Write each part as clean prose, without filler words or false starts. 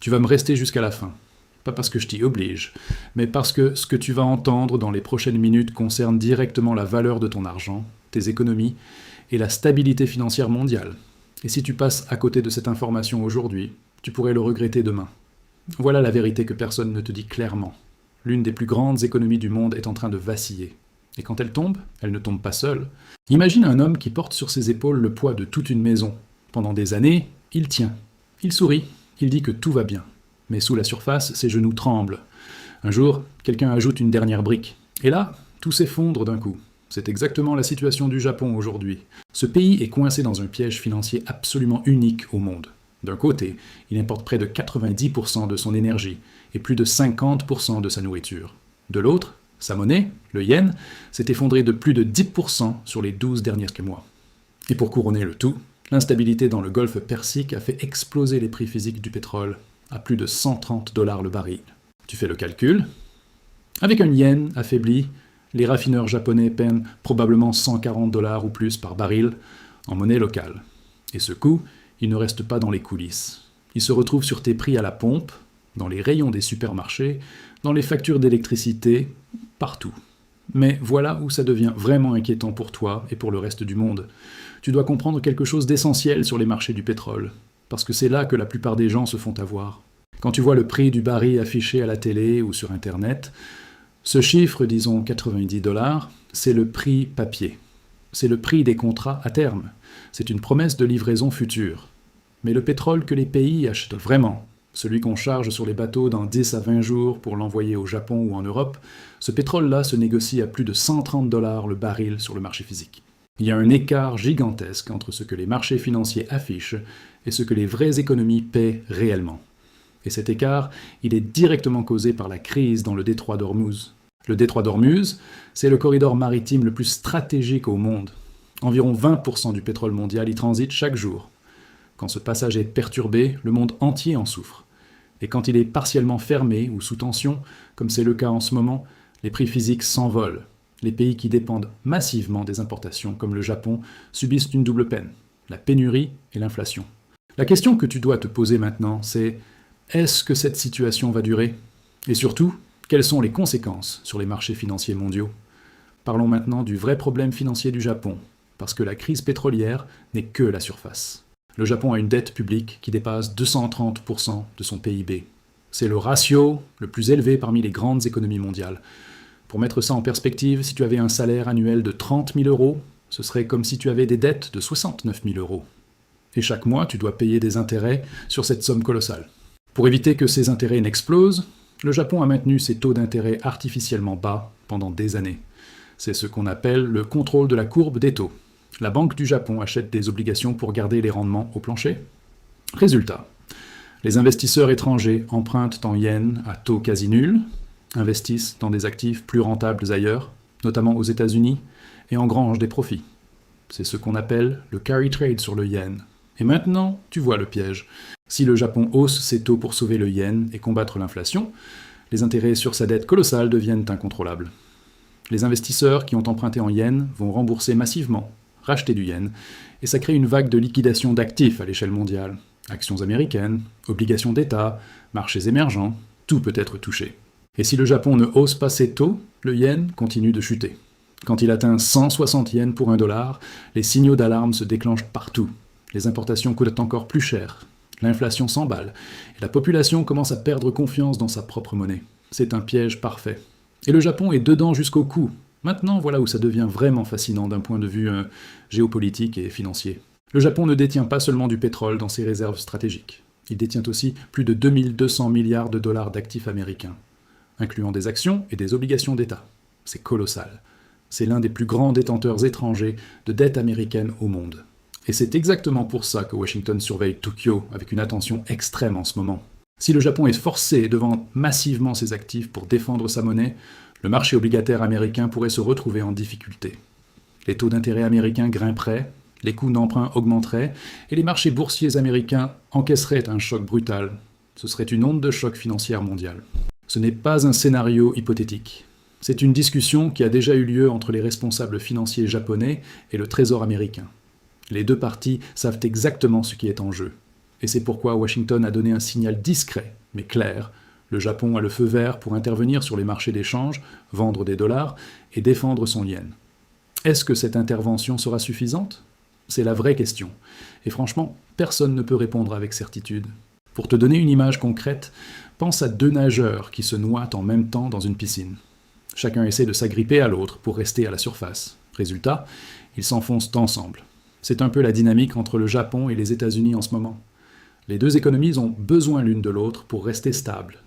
Tu vas me rester jusqu'à la fin. Pas parce que je t'y oblige, mais parce que ce que tu vas entendre dans les prochaines minutes concerne directement la valeur de ton argent, tes économies et la stabilité financière mondiale. Et si tu passes à côté de cette information aujourd'hui, tu pourrais le regretter demain. Voilà la vérité que personne ne te dit clairement. L'une des plus grandes économies du monde est en train de vaciller. Et quand elle ne tombe pas seule. Imagine un homme qui porte sur ses épaules le poids de toute une maison. Pendant des années, il tient. Il sourit. Il dit que tout va bien. Mais sous la surface, ses genoux tremblent. Un jour, quelqu'un ajoute une dernière brique. Et là, tout s'effondre d'un coup. C'est exactement la situation du Japon aujourd'hui. Ce pays est coincé dans un piège financier absolument unique au monde. D'un côté, il importe près de 90% de son énergie et plus de 50% de sa nourriture. De l'autre, sa monnaie, le yen, s'est effondrée de plus de 10% sur les 12 derniers mois. Et pour couronner le tout, l'instabilité dans le golfe Persique a fait exploser les prix physiques du pétrole à plus de 130 $ le baril. Tu fais le calcul. Avec un yen affaibli, les raffineurs japonais peinent probablement 140 $ ou plus par baril en monnaie locale. Et ce coût, il ne reste pas dans les coulisses. Il se retrouve sur tes prix à la pompe, dans les rayons des supermarchés, dans les factures d'électricité, partout. Mais voilà où ça devient vraiment inquiétant pour toi et pour le reste du monde. Tu dois comprendre quelque chose d'essentiel sur les marchés du pétrole, parce que c'est là que la plupart des gens se font avoir. Quand tu vois le prix du baril affiché à la télé ou sur Internet, ce chiffre, disons 90 $, c'est le prix papier. C'est le prix des contrats à terme. C'est une promesse de livraison future. Mais le pétrole que les pays achètent vraiment, celui qu'on charge sur les bateaux dans 10 à 20 jours pour l'envoyer au Japon ou en Europe, ce pétrole-là se négocie à plus de 130 $ le baril sur le marché physique. Il y a un écart gigantesque entre ce que les marchés financiers affichent et ce que les vraies économies paient réellement. Et cet écart, il est directement causé par la crise dans le détroit d'Ormuz. Le détroit d'Ormuz, c'est le corridor maritime le plus stratégique au monde. Environ 20% du pétrole mondial y transite chaque jour. Quand ce passage est perturbé, le monde entier en souffre. Et quand il est partiellement fermé ou sous tension, comme c'est le cas en ce moment, les prix physiques s'envolent. Les pays qui dépendent massivement des importations, comme le Japon, subissent une double peine, la pénurie et l'inflation. La question que tu dois te poser maintenant, c'est est-ce que cette situation va durer? Et surtout, quelles sont les conséquences sur les marchés financiers mondiaux? Parlons maintenant du vrai problème financier du Japon, parce que la crise pétrolière n'est que la surface. Le Japon a une dette publique qui dépasse 230% de son PIB. C'est le ratio le plus élevé parmi les grandes économies mondiales. Pour mettre ça en perspective, si tu avais un salaire annuel de 30 000 €, ce serait comme si tu avais des dettes de 69 000 €. Et chaque mois, tu dois payer des intérêts sur cette somme colossale. Pour éviter que ces intérêts n'explosent, le Japon a maintenu ses taux d'intérêt artificiellement bas pendant des années. C'est ce qu'on appelle le contrôle de la courbe des taux. La Banque du Japon achète des obligations pour garder les rendements au plancher. Résultat, les investisseurs étrangers empruntent en yens à taux quasi nul, investissent dans des actifs plus rentables ailleurs, notamment aux États-Unis, et engrangent des profits. C'est ce qu'on appelle le carry trade sur le yen. Et maintenant, tu vois le piège. Si le Japon hausse ses taux pour sauver le yen et combattre l'inflation, les intérêts sur sa dette colossale deviennent incontrôlables. Les investisseurs qui ont emprunté en yens vont rembourser massivement, racheter du yen, et ça crée une vague de liquidation d'actifs à l'échelle mondiale. Actions américaines, obligations d'État, marchés émergents, tout peut être touché. Et si le Japon ne hausse pas ses taux, le yen continue de chuter. Quand il atteint 160 yens pour $1, les signaux d'alarme se déclenchent partout. Les importations coûtent encore plus cher. L'inflation s'emballe, et la population commence à perdre confiance dans sa propre monnaie. C'est un piège parfait. Et le Japon est dedans jusqu'au cou. Maintenant, voilà où ça devient vraiment fascinant d'un point de vue géopolitique et financier. Le Japon ne détient pas seulement du pétrole dans ses réserves stratégiques. Il détient aussi plus de 2200 milliards de dollars d'actifs américains, incluant des actions et des obligations d'État. C'est colossal. C'est l'un des plus grands détenteurs étrangers de dette américaine au monde. Et c'est exactement pour ça que Washington surveille Tokyo avec une attention extrême en ce moment. Si le Japon est forcé de vendre massivement ses actifs pour défendre sa monnaie, le marché obligataire américain pourrait se retrouver en difficulté. Les taux d'intérêt américains grimperaient, les coûts d'emprunt augmenteraient, et les marchés boursiers américains encaisseraient un choc brutal. Ce serait une onde de choc financière mondiale. Ce n'est pas un scénario hypothétique. C'est une discussion qui a déjà eu lieu entre les responsables financiers japonais et le Trésor américain. Les deux parties savent exactement ce qui est en jeu. Et c'est pourquoi Washington a donné un signal discret, mais clair. Le Japon a le feu vert pour intervenir sur les marchés d'échange, vendre des dollars et défendre son yen. Est-ce que cette intervention sera suffisante ? C'est la vraie question. Et franchement, personne ne peut répondre avec certitude. Pour te donner une image concrète, pense à 2 nageurs qui se noient en même temps dans une piscine. Chacun essaie de s'agripper à l'autre pour rester à la surface. Résultat, ils s'enfoncent ensemble. C'est un peu la dynamique entre le Japon et les États-Unis en ce moment. Les 2 économies ont besoin l'une de l'autre pour rester stables.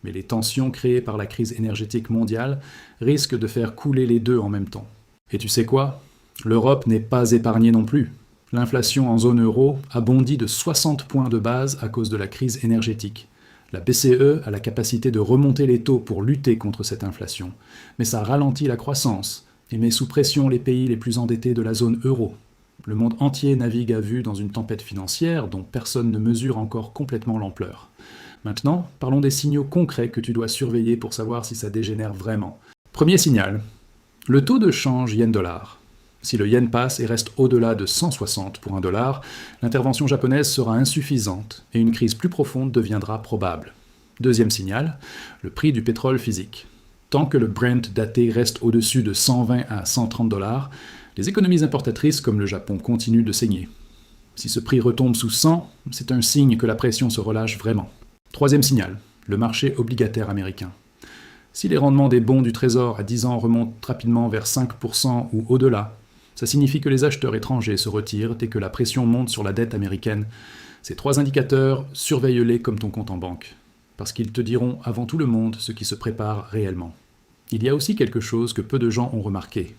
Mais les tensions créées par la crise énergétique mondiale risquent de faire couler les 2 en même temps. Et tu sais quoi ? L'Europe n'est pas épargnée non plus. L'inflation en zone euro a bondi de 60 points de base à cause de la crise énergétique. La BCE a la capacité de remonter les taux pour lutter contre cette inflation, mais ça ralentit la croissance et met sous pression les pays les plus endettés de la zone euro. Le monde entier navigue à vue dans une tempête financière dont personne ne mesure encore complètement l'ampleur. Maintenant, parlons des signaux concrets que tu dois surveiller pour savoir si ça dégénère vraiment. Premier signal, le taux de change yen-dollar. Si le yen passe et reste au-delà de 160 pour un dollar, l'intervention japonaise sera insuffisante et une crise plus profonde deviendra probable. Deuxième signal, le prix du pétrole physique. Tant que le Brent daté reste au-dessus de 120 à 130 dollars, les économies importatrices comme le Japon continuent de saigner. Si ce prix retombe sous 100, c'est un signe que la pression se relâche vraiment. Troisième signal, le marché obligataire américain. Si les rendements des bons du Trésor à 10 ans remontent rapidement vers 5% ou au-delà, ça signifie que les acheteurs étrangers se retirent et que la pression monte sur la dette américaine. Ces 3 indicateurs, surveille-les comme ton compte en banque, parce qu'ils te diront avant tout le monde ce qui se prépare réellement. Il y a aussi quelque chose que peu de gens ont remarqué.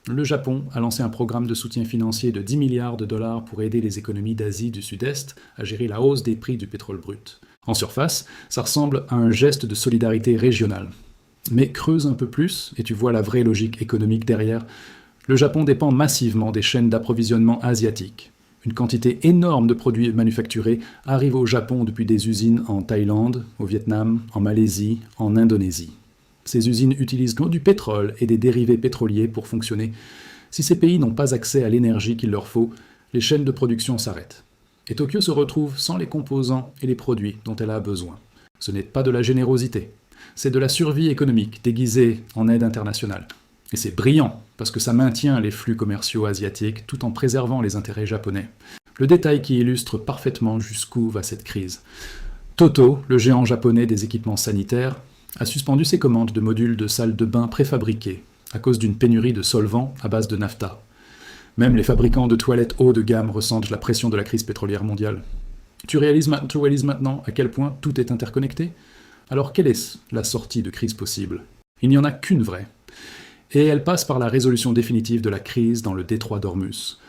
Le Japon a lancé un programme de soutien financier de 10 milliards de dollars pour aider les économies d'Asie du Sud-Est à gérer la hausse des prix du pétrole brut. En surface, ça ressemble à un geste de solidarité régionale. Mais creuse un peu plus et tu vois la vraie logique économique derrière. Le Japon dépend massivement des chaînes d'approvisionnement asiatiques. Une quantité énorme de produits manufacturés arrive au Japon depuis des usines en Thaïlande, au Vietnam, en Malaisie, en Indonésie. Ces usines utilisent du pétrole et des dérivés pétroliers pour fonctionner. Si ces pays n'ont pas accès à l'énergie qu'il leur faut, les chaînes de production s'arrêtent. Et Tokyo se retrouve sans les composants et les produits dont elle a besoin. Ce n'est pas de la générosité, c'est de la survie économique déguisée en aide internationale. Et c'est brillant, parce que ça maintient les flux commerciaux asiatiques tout en préservant les intérêts japonais. Le détail qui illustre parfaitement jusqu'où va cette crise. Toto, le géant japonais des équipements sanitaires, a suspendu ses commandes de modules de salles de bain préfabriquées à cause d'une pénurie de solvants à base de nafta. Même les fabricants de toilettes haut de gamme ressentent la pression de la crise pétrolière mondiale. Tu réalises maintenant à quel point tout est interconnecté ? Alors quelle est la sortie de crise possible ? Il n'y en a qu'une vraie. Et elle passe par la résolution définitive de la crise dans le détroit d'Ormuz.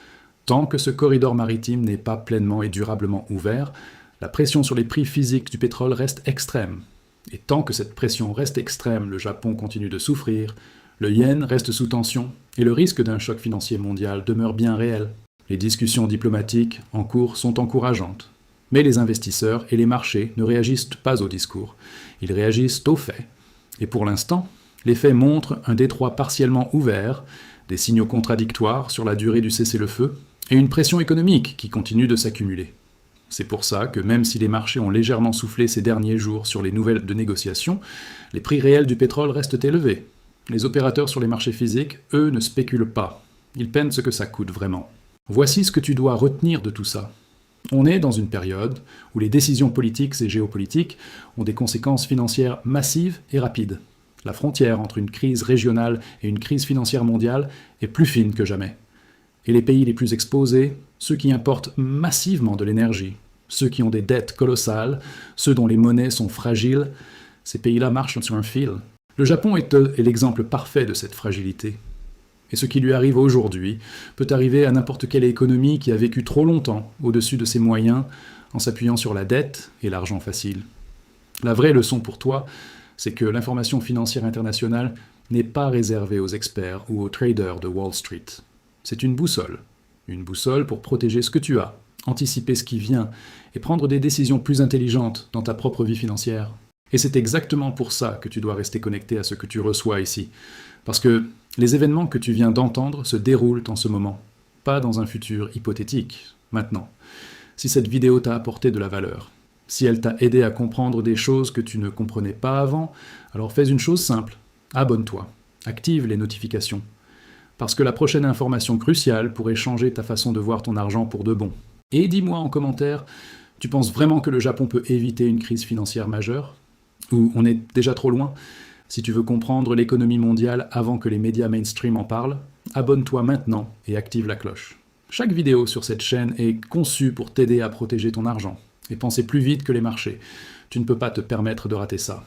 Tant que ce corridor maritime n'est pas pleinement et durablement ouvert, la pression sur les prix physiques du pétrole reste extrême. Et tant que cette pression reste extrême, le Japon continue de souffrir, le yen reste sous tension, et le risque d'un choc financier mondial demeure bien réel. Les discussions diplomatiques en cours sont encourageantes. Mais les investisseurs et les marchés ne réagissent pas au discours, ils réagissent aux faits. Et pour l'instant, les faits montrent un détroit partiellement ouvert, des signaux contradictoires sur la durée du cessez-le-feu, et une pression économique qui continue de s'accumuler. C'est pour ça que même si les marchés ont légèrement soufflé ces derniers jours sur les nouvelles de négociation, les prix réels du pétrole restent élevés. Les opérateurs sur les marchés physiques, eux, ne spéculent pas. Ils peinent ce que ça coûte vraiment. Voici ce que tu dois retenir de tout ça. On est dans une période où les décisions politiques et géopolitiques ont des conséquences financières massives et rapides. La frontière entre une crise régionale et une crise financière mondiale est plus fine que jamais. Et les pays les plus exposés, ceux qui importent massivement de l'énergie, ceux qui ont des dettes colossales, ceux dont les monnaies sont fragiles, ces pays-là marchent sur un fil. Le Japon est l'exemple parfait de cette fragilité. Et ce qui lui arrive aujourd'hui peut arriver à n'importe quelle économie qui a vécu trop longtemps au-dessus de ses moyens en s'appuyant sur la dette et l'argent facile. La vraie leçon pour toi, c'est que l'information financière internationale n'est pas réservée aux experts ou aux traders de Wall Street. C'est une boussole pour protéger ce que tu as, anticiper ce qui vient et prendre des décisions plus intelligentes dans ta propre vie financière. Et c'est exactement pour ça que tu dois rester connecté à ce que tu reçois ici, parce que les événements que tu viens d'entendre se déroulent en ce moment, pas dans un futur hypothétique, maintenant. Si cette vidéo t'a apporté de la valeur, si elle t'a aidé à comprendre des choses que tu ne comprenais pas avant, alors fais une chose simple, abonne-toi, active les notifications. Parce que la prochaine information cruciale pourrait changer ta façon de voir ton argent pour de bon. Et dis-moi en commentaire, tu penses vraiment que le Japon peut éviter une crise financière majeure? Ou on est déjà trop loin? Si tu veux comprendre l'économie mondiale avant que les médias mainstream en parlent, abonne-toi maintenant et active la cloche. Chaque vidéo sur cette chaîne est conçue pour t'aider à protéger ton argent et penser plus vite que les marchés. Tu ne peux pas te permettre de rater ça.